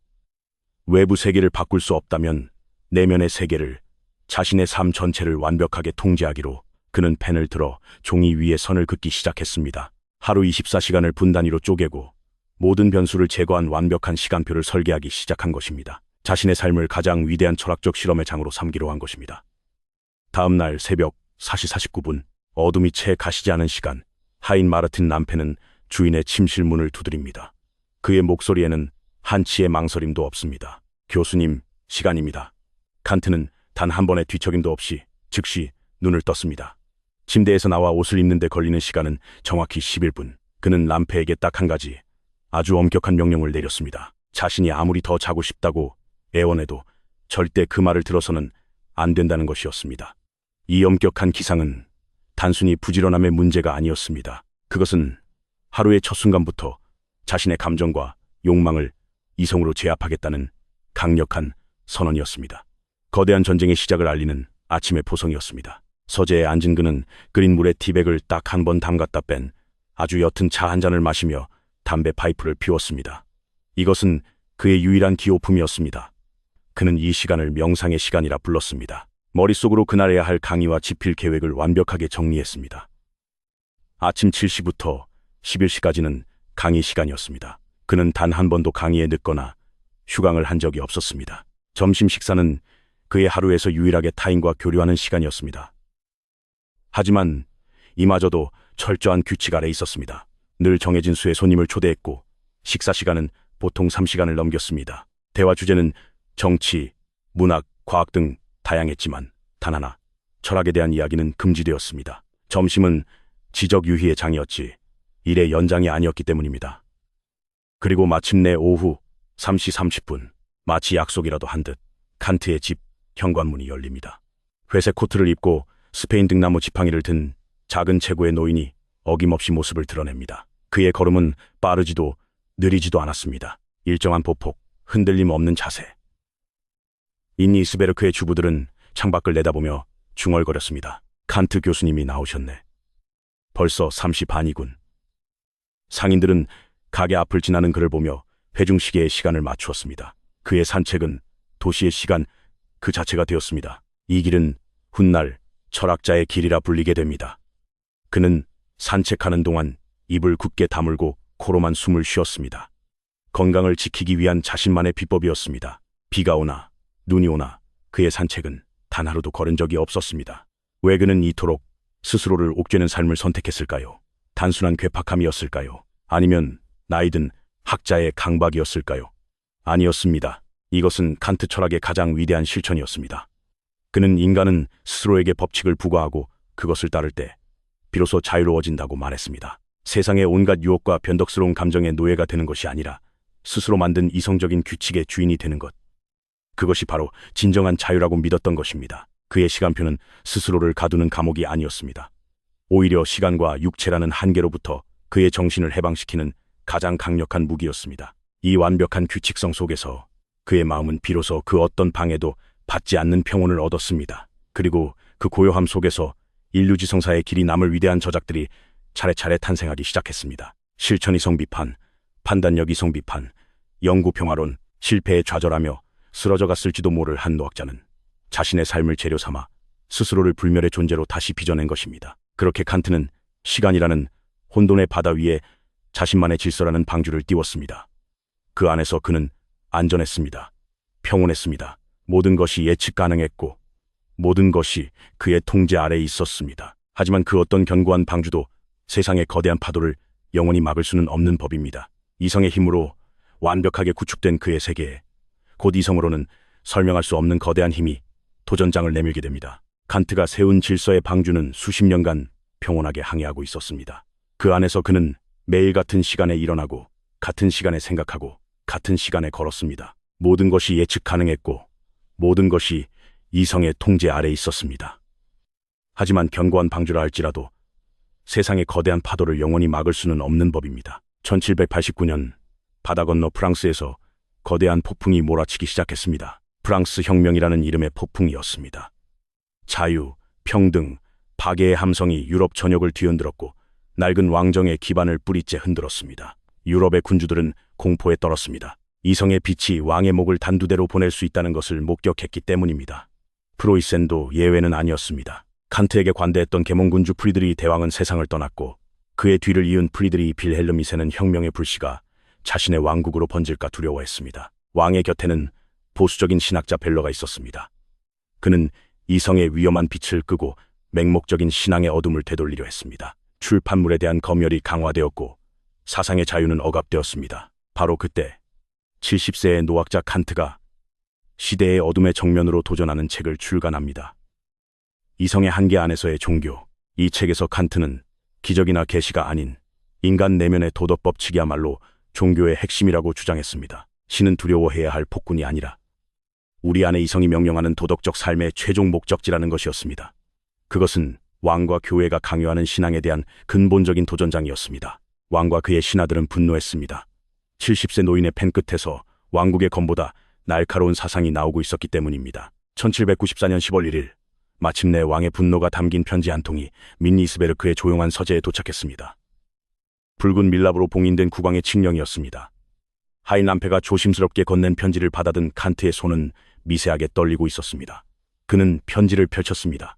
외부 세계를 바꿀 수 없다면 내면의 세계를, 자신의 삶 전체를 완벽하게 통제하기로 그는 펜을 들어 종이 위에 선을 긋기 시작했습니다. 하루 24시간을 분 단위로 쪼개고 모든 변수를 제거한 완벽한 시간표를 설계하기 시작한 것입니다. 자신의 삶을 가장 위대한 철학적 실험의 장으로 삼기로 한 것입니다. 다음 날 새벽 4시 49분, 어둠이 채 가시지 않은 시간, 하인 마르틴 남편은 주인의 침실 문을 두드립니다. 그의 목소리에는 한치의 망설임도 없습니다. 교수님, 시간입니다. 칸트는 단 한 번의 뒤척임도 없이 즉시 눈을 떴습니다. 침대에서 나와 옷을 입는 데 걸리는 시간은 정확히 11분. 그는 람페에게 딱 한 가지, 아주 엄격한 명령을 내렸습니다. 자신이 아무리 더 자고 싶다고 애원해도 절대 그 말을 들어서는 안 된다는 것이었습니다. 이 엄격한 기상은 단순히 부지런함의 문제가 아니었습니다. 그것은 하루의 첫 순간부터 자신의 감정과 욕망을 이성으로 제압하겠다는 강력한 선언이었습니다. 거대한 전쟁의 시작을 알리는 아침의 포성이었습니다. 서재에 앉은 그는 끓인 물에 티백을 딱 한 번 담갔다 뺀 아주 옅은 차 한 잔을 마시며 담배 파이프를 피웠습니다. 이것은 그의 유일한 기호품이었습니다. 그는 이 시간을 명상의 시간이라 불렀습니다. 머릿속으로 그날 해야 할 강의와 집필 계획을 완벽하게 정리했습니다. 아침 7시부터 11시까지는 강의 시간이었습니다. 그는 단 한 번도 강의에 늦거나 휴강을 한 적이 없었습니다. 점심 식사는 그의 하루에서 유일하게 타인과 교류하는 시간이었습니다. 하지만 이마저도 철저한 규칙 아래 있었습니다. 늘 정해진 수의 손님을 초대했고 식사 시간은 보통 3시간을 넘겼습니다. 대화 주제는 정치, 문학, 과학 등 다양했지만 단 하나, 철학에 대한 이야기는 금지되었습니다. 점심은 지적 유희의 장이었지 일의 연장이 아니었기 때문입니다. 그리고 마침내 오후 3시 30분, 마치 약속이라도 한 듯 칸트의 집 현관문이 열립니다. 회색 코트를 입고 스페인 등나무 지팡이를 든 작은 체구의 노인이 어김없이 모습을 드러냅니다. 그의 걸음은 빠르지도 느리지도 않았습니다. 일정한 보폭, 흔들림 없는 자세. 인니스베르크의 주부들은 창밖을 내다보며 중얼거렸습니다. 칸트 교수님이 나오셨네. 벌써 3시 반이군. 상인들은 가게 앞을 지나는 그를 보며 회중시계의 시간을 맞추었습니다. 그의 산책은 도시의 시간 그 자체가 되었습니다. 이 길은 훗날 철학자의 길이라 불리게 됩니다. 그는 산책하는 동안 입을 굳게 다물고 코로만 숨을 쉬었습니다. 건강을 지키기 위한 자신만의 비법이었습니다. 비가 오나 눈이 오나 그의 산책은 단 하루도 걸은 적이 없었습니다. 왜 그는 이토록 스스로를 옥죄는 삶을 선택했을까요? 단순한 괴팍함이었을까요? 아니면 나이든 학자의 강박이었을까요? 아니었습니다. 이것은 칸트 철학의 가장 위대한 실천이었습니다. 그는 인간은 스스로에게 법칙을 부과하고 그것을 따를 때 비로소 자유로워진다고 말했습니다. 세상의 온갖 유혹과 변덕스러운 감정의 노예가 되는 것이 아니라 스스로 만든 이성적인 규칙의 주인이 되는 것. 그것이 바로 진정한 자유라고 믿었던 것입니다. 그의 시간표는 스스로를 가두는 감옥이 아니었습니다. 오히려 시간과 육체라는 한계로부터 그의 정신을 해방시키는 가장 강력한 무기였습니다. 이 완벽한 규칙성 속에서 그의 마음은 비로소 그 어떤 방해도 받지 않는 평온을 얻었습니다. 그리고 그 고요함 속에서 인류 지성사의 길이 남을 위대한 저작들이 차례차례 탄생하기 시작했습니다. 실천 이성 비판, 판단력 이성 비판, 영구 평화론, 실패에 좌절하며 쓰러져 갔을지도 모를 한 노학자는 자신의 삶을 재료 삼아 스스로를 불멸의 존재로 다시 빚어낸 것입니다. 그렇게 칸트는 시간이라는 혼돈의 바다 위에 자신만의 질서라는 방주를 띄웠습니다. 그 안에서 그는 안전했습니다. 평온했습니다. 모든 것이 예측 가능했고 모든 것이 그의 통제 아래에 있었습니다. 하지만 그 어떤 견고한 방주도 세상의 거대한 파도를 영원히 막을 수는 없는 법입니다. 이성의 힘으로 완벽하게 구축된 그의 세계에 곧 이성으로는 설명할 수 없는 거대한 힘이 도전장을 내밀게 됩니다. 칸트가 세운 질서의 방주는 수십 년간 평온하게 항해하고 있었습니다. 그 안에서 그는 매일 같은 시간에 일어나고 같은 시간에 생각하고 같은 시간에 걸었습니다. 모든 것이 예측 가능했고 모든 것이 이성의 통제 아래에 있었습니다. 하지만 견고한 방주라 할지라도 세상의 거대한 파도를 영원히 막을 수는 없는 법입니다. 1789년 바다 건너 프랑스에서 거대한 폭풍이 몰아치기 시작했습니다. 프랑스 혁명이라는 이름의 폭풍이었습니다. 자유, 평등, 파괴의 함성이 유럽 전역을 뒤흔들었고 낡은 왕정의 기반을 뿌리째 흔들었습니다. 유럽의 군주들은 공포에 떨었습니다. 이성의 빛이 왕의 목을 단두대로 보낼 수 있다는 것을 목격했기 때문입니다. 프로이센도 예외는 아니었습니다. 칸트에게 관대했던 계몽군주 프리드리히 대왕은 세상을 떠났고 그의 뒤를 이은 프리드리히 빌헬름 2세는 혁명의 불씨가 자신의 왕국으로 번질까 두려워했습니다. 왕의 곁에는 보수적인 신학자 벨러가 있었습니다. 그는 이성의 위험한 빛을 끄고 맹목적인 신앙의 어둠을 되돌리려 했습니다. 출판물에 대한 검열이 강화되었고 사상의 자유는 억압되었습니다. 바로 그때 70세의 노학자 칸트가 시대의 어둠의 정면으로 도전하는 책을 출간합니다. 이성의 한계 안에서의 종교. 이 책에서 칸트는 기적이나 계시가 아닌 인간 내면의 도덕 법칙이야말로 종교의 핵심이라고 주장했습니다. 신은 두려워해야 할 폭군이 아니라 우리 안에 이성이 명령하는 도덕적 삶의 최종 목적지라는 것이었습니다. 그것은 왕과 교회가 강요하는 신앙에 대한 근본적인 도전장이었습니다. 왕과 그의 신하들은 분노했습니다. 70세 노인의 펜 끝에서 왕국의 검보다 날카로운 사상이 나오고 있었기 때문입니다. 1794년 10월 1일 마침내 왕의 분노가 담긴 편지 한 통이 민니스베르크의 조용한 서재에 도착했습니다. 붉은 밀랍으로 봉인된 국왕의 칙령이었습니다. 하인 람페가 조심스럽게 건넨 편지를 받아든 칸트의 손은 미세하게 떨리고 있었습니다. 그는 편지를 펼쳤습니다.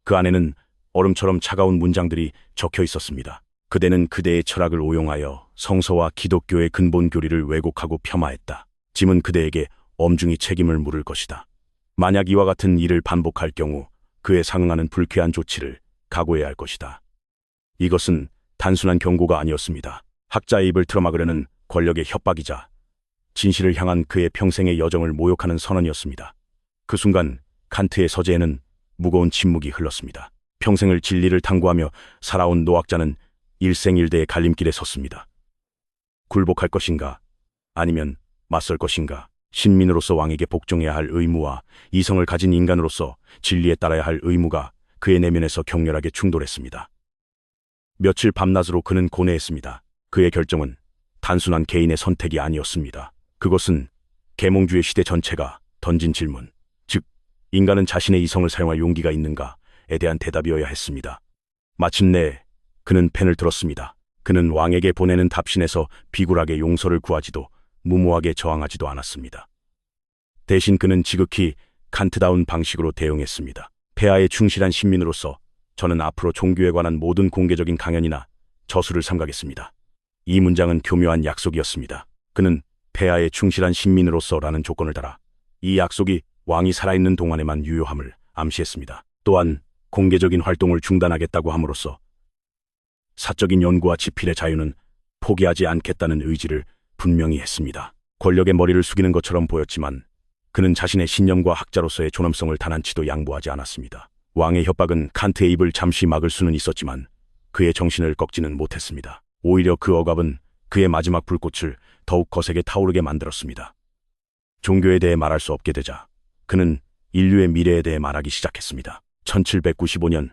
그 안에는 얼음처럼 차가운 문장들이 적혀 있었습니다. 그대는 그대의 철학을 오용하여 성서와 기독교의 근본 교리를 왜곡하고 폄하했다. 짐은 그대에게 엄중히 책임을 물을 것이다. 만약 이와 같은 일을 반복할 경우 그에 상응하는 불쾌한 조치를 각오해야 할 것이다. 이것은 단순한 경고가 아니었습니다. 학자의 입을 틀어막으려는 권력의 협박이자 진실을 향한 그의 평생의 여정을 모욕하는 선언이었습니다. 그 순간 칸트의 서재에는 무거운 침묵이 흘렀습니다. 평생을 진리를 탐구하며 살아온 노학자는 일생일대의 갈림길에 섰습니다. 굴복할 것인가? 아니면 맞설 것인가? 신민으로서 왕에게 복종해야 할 의무와 이성을 가진 인간으로서 진리에 따라야 할 의무가 그의 내면에서 격렬하게 충돌했습니다. 며칠 밤낮으로 그는 고뇌했습니다. 그의 결정은 단순한 개인의 선택이 아니었습니다. 그것은 계몽주의 시대 전체가 던진 질문, 즉 인간은 자신의 이성을 사용할 용기가 있는가에 대한 대답이어야 했습니다. 마침내 그는 펜을 들었습니다. 그는 왕에게 보내는 답신에서 비굴하게 용서를 구하지도 무모하게 저항하지도 않았습니다. 대신 그는 지극히 칸트다운 방식으로 대응했습니다. 폐하에 충실한 신민으로서 저는 앞으로 종교에 관한 모든 공개적인 강연이나 저수를 삼가겠습니다. 이 문장은 교묘한 약속이었습니다. 그는 폐하에 충실한 신민으로서라는 조건을 달아 이 약속이 왕이 살아있는 동안에만 유효함을 암시했습니다. 또한 공개적인 활동을 중단하겠다고 함으로써 사적인 연구와 집필의 자유는 포기하지 않겠다는 의지를 분명히 했습니다. 권력의 머리를 숙이는 것처럼 보였지만 그는 자신의 신념과 학자로서의 존엄성을 단 한치도 양보하지 않았습니다. 왕의 협박은 칸트의 입을 잠시 막을 수는 있었지만 그의 정신을 꺾지는 못했습니다. 오히려 그 억압은 그의 마지막 불꽃을 더욱 거세게 타오르게 만들었습니다. 종교에 대해 말할 수 없게 되자 그는 인류의 미래에 대해 말하기 시작했습니다. 1795년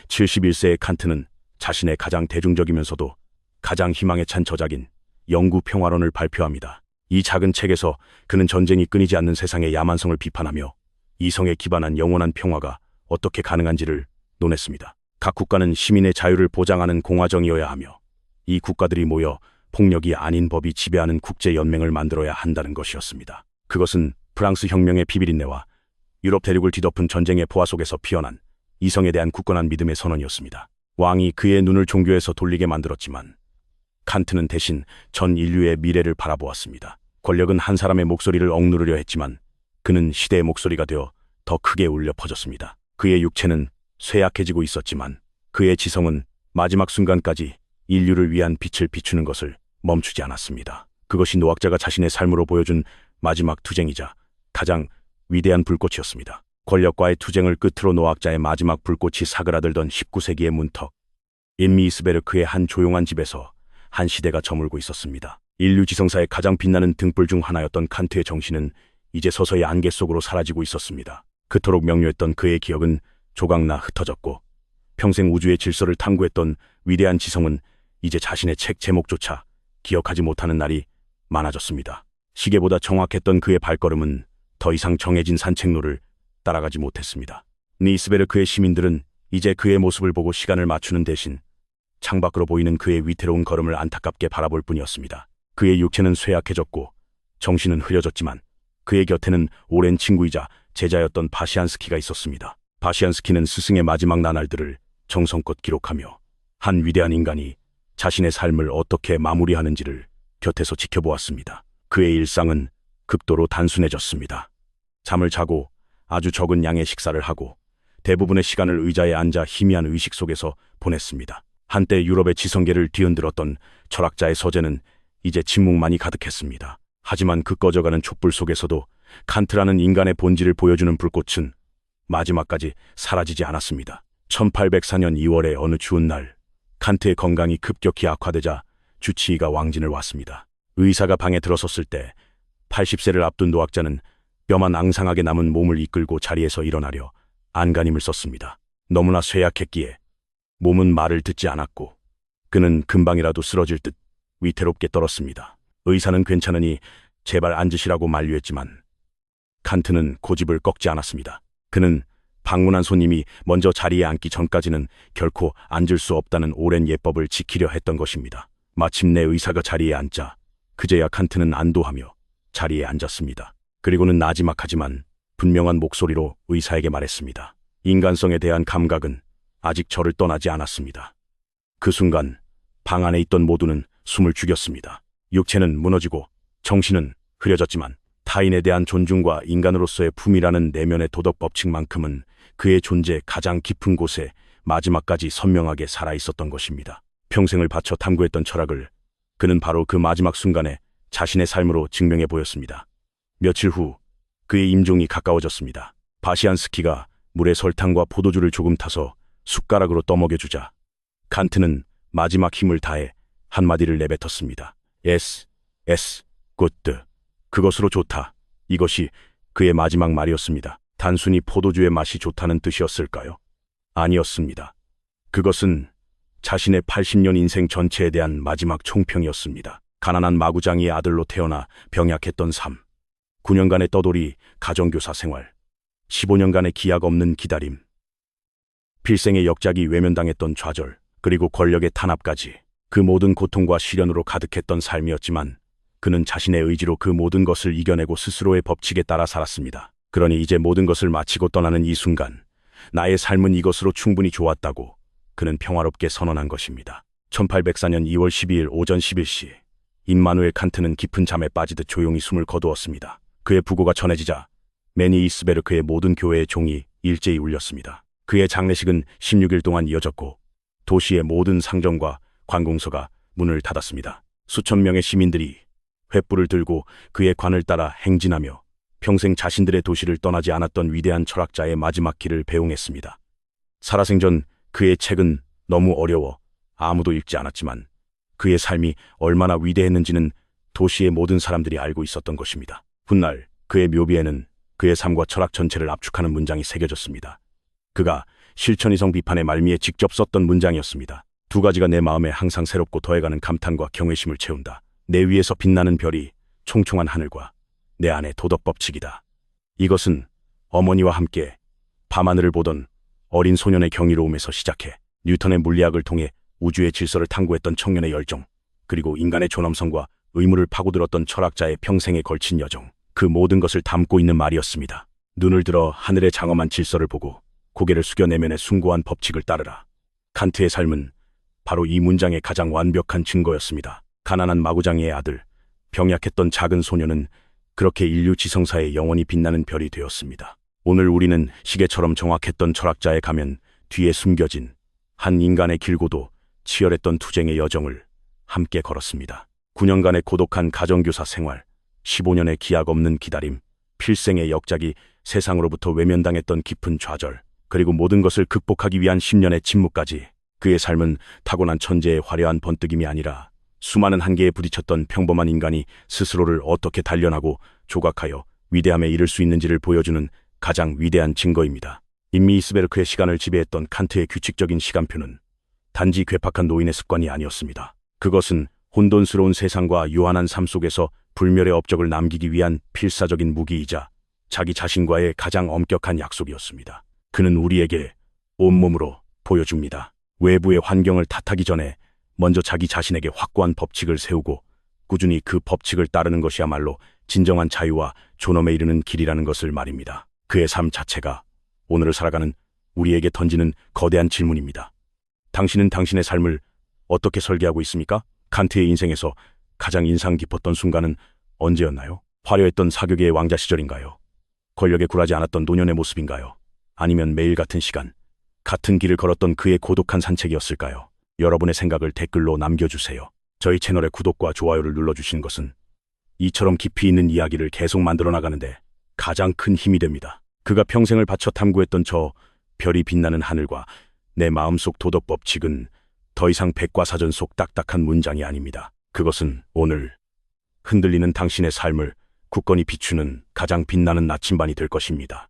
71세의 칸트는 자신의 가장 대중적이면서도 가장 희망에 찬 저작인 영구 평화론을 발표합니다. 이 작은 책에서 그는 전쟁이 끊이지 않는 세상의 야만성을 비판하며 이성에 기반한 영원한 평화가 어떻게 가능한지를 논했습니다. 각 국가는 시민의 자유를 보장하는 공화정이어야 하며 이 국가들이 모여 폭력이 아닌 법이 지배하는 국제연맹을 만들어야 한다는 것이었습니다. 그것은 프랑스 혁명의 피비린내와 유럽 대륙을 뒤덮은 전쟁의 포화 속에서 피어난 이성에 대한 굳건한 믿음의 선언이었습니다. 왕이 그의 눈을 종교에서 돌리게 만들었지만 칸트는 대신 전 인류의 미래를 바라보았습니다. 권력은 한 사람의 목소리를 억누르려 했지만 그는 시대의 목소리가 되어 더 크게 울려 퍼졌습니다. 그의 육체는 쇠약해지고 있었지만 그의 지성은 마지막 순간까지 인류를 위한 빛을 비추는 것을 멈추지 않았습니다. 그것이 노학자가 자신의 삶으로 보여준 마지막 투쟁이자 가장 위대한 불꽃이었습니다. 권력과의 투쟁을 끝으로 노학자의 마지막 불꽃이 사그라들던 19세기의 문턱, 인미이스베르크의 한 조용한 집에서 한 시대가 저물고 있었습니다. 인류 지성사의 가장 빛나는 등불 중 하나였던 칸트의 정신은 이제 서서히 안개 속으로 사라지고 있었습니다. 그토록 명료했던 그의 기억은 조각나 흩어졌고 평생 우주의 질서를 탐구했던 위대한 지성은 이제 자신의 책 제목조차 기억하지 못하는 날이 많아졌습니다. 시계보다 정확했던 그의 발걸음은 더 이상 정해진 산책로를 따라가지 못했습니다. 니스베르크의 시민들은 이제 그의 모습을 보고 시간을 맞추는 대신 창밖으로 보이는 그의 위태로운 걸음을 안타깝게 바라볼 뿐이었습니다. 그의 육체는 쇠약해졌고 정신은 흐려졌지만 그의 곁에는 오랜 친구이자 제자였던 바시안스키가 있었습니다. 바시안스키는 스승의 마지막 나날들을 정성껏 기록하며 한 위대한 인간이 자신의 삶을 어떻게 마무리하는지를 곁에서 지켜보았습니다. 그의 일상은 극도로 단순해졌습니다. 잠을 자고 아주 적은 양의 식사를 하고 대부분의 시간을 의자에 앉아 희미한 의식 속에서 보냈습니다. 한때 유럽의 지성계를 뒤흔들었던 철학자의 서재는 이제 침묵만이 가득했습니다. 하지만 그 꺼져가는 촛불 속에서도 칸트라는 인간의 본질을 보여주는 불꽃은 마지막까지 사라지지 않았습니다. 1804년 2월의 어느 추운 날, 칸트의 건강이 급격히 악화되자 주치의가 왕진을 왔습니다. 의사가 방에 들어섰을 때 80세를 앞둔 노학자는 뼈만 앙상하게 남은 몸을 이끌고 자리에서 일어나려 안간힘을 썼습니다. 너무나 쇠약했기에 몸은 말을 듣지 않았고 그는 금방이라도 쓰러질 듯 위태롭게 떨었습니다. 의사는 괜찮으니 제발 앉으시라고 만류했지만 칸트는 고집을 꺾지 않았습니다. 그는 방문한 손님이 먼저 자리에 앉기 전까지는 결코 앉을 수 없다는 오랜 예법을 지키려 했던 것입니다. 마침내 의사가 자리에 앉자 그제야 칸트는 안도하며 자리에 앉았습니다. 그리고는 나지막하지만 분명한 목소리로 의사에게 말했습니다. 인간성에 대한 감각은 아직 저를 떠나지 않았습니다. 그 순간 방 안에 있던 모두는 숨을 죽였습니다. 육체는 무너지고 정신은 흐려졌지만 타인에 대한 존중과 인간으로서의 품이라는 내면의 도덕 법칙만큼은 그의 존재 가장 깊은 곳에 마지막까지 선명하게 살아있었던 것입니다. 평생을 바쳐 탐구했던 철학을 그는 바로 그 마지막 순간에 자신의 삶으로 증명해 보였습니다. 며칠 후 그의 임종이 가까워졌습니다. 바시안스키가 물에 설탕과 포도주를 조금 타서 숟가락으로 떠먹여주자 칸트는 마지막 힘을 다해 한마디를 내뱉었습니다. 굿드. 그것으로 좋다. 이것이 그의 마지막 말이었습니다. 단순히 포도주의 맛이 좋다는 뜻이었을까요? 아니었습니다. 그것은 자신의 80년 인생 전체에 대한 마지막 총평이었습니다. 가난한 마구장이의 아들로 태어나 병약했던 삶, 9년간의 떠돌이 가정교사 생활, 15년간의 기약 없는 기다림, 필생의 역작이 외면당했던 좌절, 그리고 권력의 탄압까지 그 모든 고통과 시련으로 가득했던 삶이었지만 그는 자신의 의지로 그 모든 것을 이겨내고 스스로의 법칙에 따라 살았습니다. 그러니 이제 모든 것을 마치고 떠나는 이 순간 나의 삶은 이것으로 충분히 좋았다고 그는 평화롭게 선언한 것입니다. 1804년 2월 12일 오전 11시 임마누엘 칸트는 깊은 잠에 빠지듯 조용히 숨을 거두었습니다. 그의 부고가 전해지자 매니 이스베르크의 모든 교회의 종이 일제히 울렸습니다. 그의 장례식은 16일 동안 이어졌고 도시의 모든 상점과 관공서가 문을 닫았습니다. 수천 명의 시민들이 횃불을 들고 그의 관을 따라 행진하며 평생 자신들의 도시를 떠나지 않았던 위대한 철학자의 마지막 길을 배웅했습니다. 살아생전 그의 책은 너무 어려워 아무도 읽지 않았지만 그의 삶이 얼마나 위대했는지는 도시의 모든 사람들이 알고 있었던 것입니다. 훗날 그의 묘비에는 그의 삶과 철학 전체를 압축하는 문장이 새겨졌습니다. 그가 실천이성 비판의 말미에 직접 썼던 문장이었습니다. 두 가지가 내 마음에 항상 새롭고 더해가는 감탄과 경외심을 채운다. 내 위에서 빛나는 별이 총총한 하늘과 내 안의 도덕 법칙이다. 이것은 어머니와 함께 밤하늘을 보던 어린 소년의 경이로움에서 시작해 뉴턴의 물리학을 통해 우주의 질서를 탐구했던 청년의 열정, 그리고 인간의 존엄성과 의무를 파고들었던 철학자의 평생에 걸친 여정, 그 모든 것을 담고 있는 말이었습니다. 눈을 들어 하늘의 장엄한 질서를 보고 고개를 숙여 내면의 숭고한 법칙을 따르라. 칸트의 삶은 바로 이 문장의 가장 완벽한 증거였습니다. 가난한 마구장이의 아들, 병약했던 작은 소녀는 그렇게 인류 지성사에 영원히 빛나는 별이 되었습니다. 오늘 우리는 시계처럼 정확했던 철학자의 가면 뒤에 숨겨진 한 인간의 길고도 치열했던 투쟁의 여정을 함께 걸었습니다. 9년간의 고독한 가정교사 생활, 15년의 기약 없는 기다림, 필생의 역작이, 세상으로부터 외면당했던 깊은 좌절, 그리고 모든 것을 극복하기 위한 10년의 침묵까지. 그의 삶은 타고난 천재의 화려한 번뜩임이 아니라 수많은 한계에 부딪혔던 평범한 인간이 스스로를 어떻게 단련하고 조각하여 위대함에 이를 수 있는지를 보여주는 가장 위대한 증거입니다. 임미이스베르크의 시간을 지배했던 칸트의 규칙적인 시간표는 단지 괴팍한 노인의 습관이 아니었습니다. 그것은 혼돈스러운 세상과 요한한 삶 속에서 불멸의 업적을 남기기 위한 필사적인 무기이자 자기 자신과의 가장 엄격한 약속이었습니다. 그는 우리에게 온몸으로 보여줍니다. 외부의 환경을 탓하기 전에 먼저 자기 자신에게 확고한 법칙을 세우고 꾸준히 그 법칙을 따르는 것이야말로 진정한 자유와 존엄에 이르는 길이라는 것을 말입니다. 그의 삶 자체가 오늘을 살아가는 우리에게 던지는 거대한 질문입니다. 당신은 당신의 삶을 어떻게 설계하고 있습니까? 칸트의 인생에서 가장 인상 깊었던 순간은 언제였나요? 화려했던 사교계의 왕자 시절인가요? 권력에 굴하지 않았던 노년의 모습인가요? 아니면 매일 같은 시간, 같은 길을 걸었던 그의 고독한 산책이었을까요? 여러분의 생각을 댓글로 남겨주세요. 저희 채널의 구독과 좋아요를 눌러주시는 것은 이처럼 깊이 있는 이야기를 계속 만들어 나가는데 가장 큰 힘이 됩니다. 그가 평생을 바쳐 탐구했던 저 별이 빛나는 하늘과 내 마음속 도덕 법칙은 더 이상 백과사전 속 딱딱한 문장이 아닙니다. 그것은 오늘 흔들리는 당신의 삶을 굳건히 비추는 가장 빛나는 나침반이 될 것입니다.